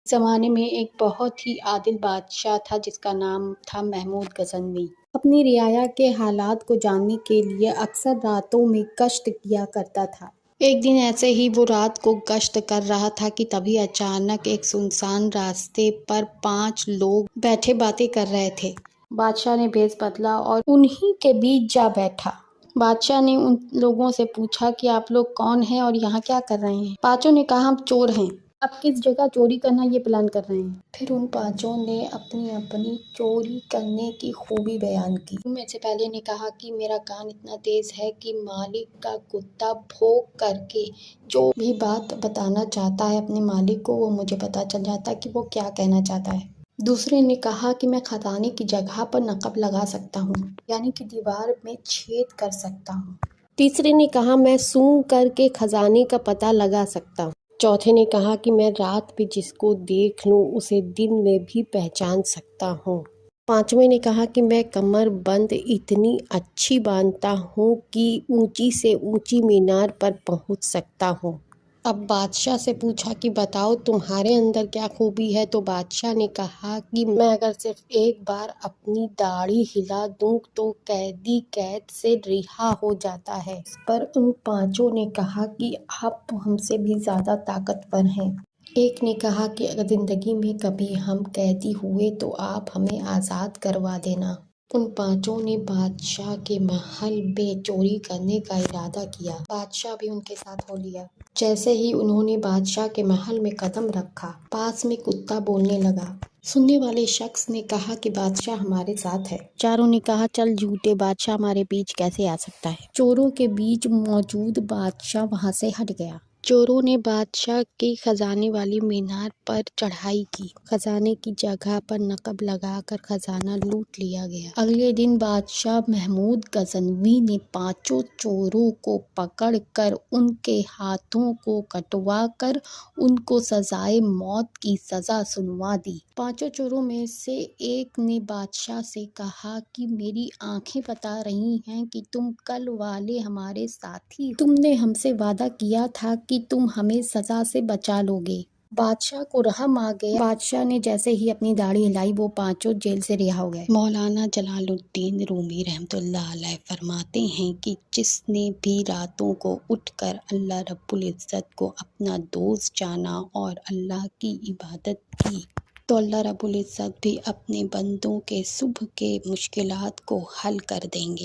زمانے میں ایک بہت ہی عادل بادشاہ تھا جس کا نام تھا محمود غزنوی۔ اپنی رعایا کے حالات کو جاننے کے لیے اکثر راتوں میں گشت کیا کرتا تھا۔ ایک دن ایسے ہی وہ رات کو گشت کر رہا تھا کہ تبھی اچانک ایک سنسان راستے پر 5 لوگ بیٹھے باتیں کر رہے تھے۔ بادشاہ نے بھیس بدلا اور انہی کے بیچ جا بیٹھا۔ بادشاہ نے ان لوگوں سے پوچھا کہ آپ لوگ کون ہیں اور یہاں کیا کر رہے ہیں؟ 5 نے کہا ہم چور ہیں۔ اب کس جگہ چوری کرنا یہ پلان کر رہے ہیں؟ پھر ان 5 نے اپنی چوری کرنے کی خوبی بیان کی۔ ان میں سے پہلے نے کہا کہ میرا کان اتنا تیز ہے کہ مالک کا کتا بھونک کر کے جو بھی بات بتانا چاہتا ہے اپنے مالک کو وہ مجھے پتہ چل جاتا ہے کہ وہ کیا کہنا چاہتا ہے۔ دوسرے نے کہا کہ میں خزانے کی جگہ پر نقب لگا سکتا ہوں، یعنی کہ دیوار میں چھید کر سکتا ہوں۔ تیسرے نے کہا میں سونگھ کر کے خزانے کا پتہ لگا سکتا ہوں۔ چوتھے نے کہا کہ میں رات میں جس کو دیکھ لوں اسے دن میں بھی پہچان سکتا ہوں۔ 5ویں نے کہا کہ میں کمر بند اتنی اچھی باندھتا ہوں کہ اونچی سے اونچی مینار پر پہنچ سکتا ہوں۔ اب بادشاہ سے پوچھا کہ بتاؤ تمہارے اندر کیا خوبی ہے؟ تو بادشاہ نے کہا کہ میں اگر صرف ایک بار اپنی داڑھی ہلا دوں تو قیدی قید سے رہا ہو جاتا ہے۔ اس پر ان 5 نے کہا کہ آپ تو ہم سے بھی زیادہ طاقتور ہیں۔ ایک نے کہا کہ اگر زندگی میں کبھی ہم قیدی ہوئے تو آپ ہمیں آزاد کروا دینا۔ ان 5 نے بادشاہ کے محل میں چوری کرنے کا ارادہ کیا۔ بادشاہ بھی ان کے ساتھ ہو لیا۔ جیسے ہی انہوں نے بادشاہ کے محل میں قدم رکھا پاس میں کتا بولنے لگا۔ سننے والے شخص نے کہا کہ بادشاہ ہمارے ساتھ ہے۔ 4 نے کہا چل جھوٹے، بادشاہ ہمارے بیچ کیسے آ سکتا ہے؟ چوروں کے بیچ موجود بادشاہ وہاں سے ہٹ گیا۔ چوروں نے بادشاہ کے خزانے والی مینار پر چڑھائی کی۔ خزانے کی جگہ پر نقب لگا کر خزانہ لوٹ لیا گیا۔ اگلے دن بادشاہ محمود غزنوی نے 5 چوروں کو پکڑ کر ان کے ہاتھوں کو کٹوا کر ان کو سزائے موت کی سزا سنوا دی۔ 5 چوروں میں سے ایک نے بادشاہ سے کہا کہ میری آنکھیں بتا رہی ہیں کہ تم کل والے ہمارے ساتھی ہو۔ تم نے ہم سے وعدہ کیا تھا کہ تم ہمیں سزا سے بچا لو گے۔ بادشاہ کو رحم آ گیا۔ بادشاہ نے جیسے ہی اپنی داڑھی ہلائی وہ 5 جیل سے رہا ہو گئے۔ مولانا جلال الدین رومی رحمۃ اللہ علیہ فرماتے ہیں کہ جس نے بھی راتوں کو اٹھ کر اللہ رب العزت کو اپنا دوست جانا اور اللہ کی عبادت کی تو اللہ رب العزت بھی اپنے بندوں کے صبح کے مشکلات کو حل کر دیں گے۔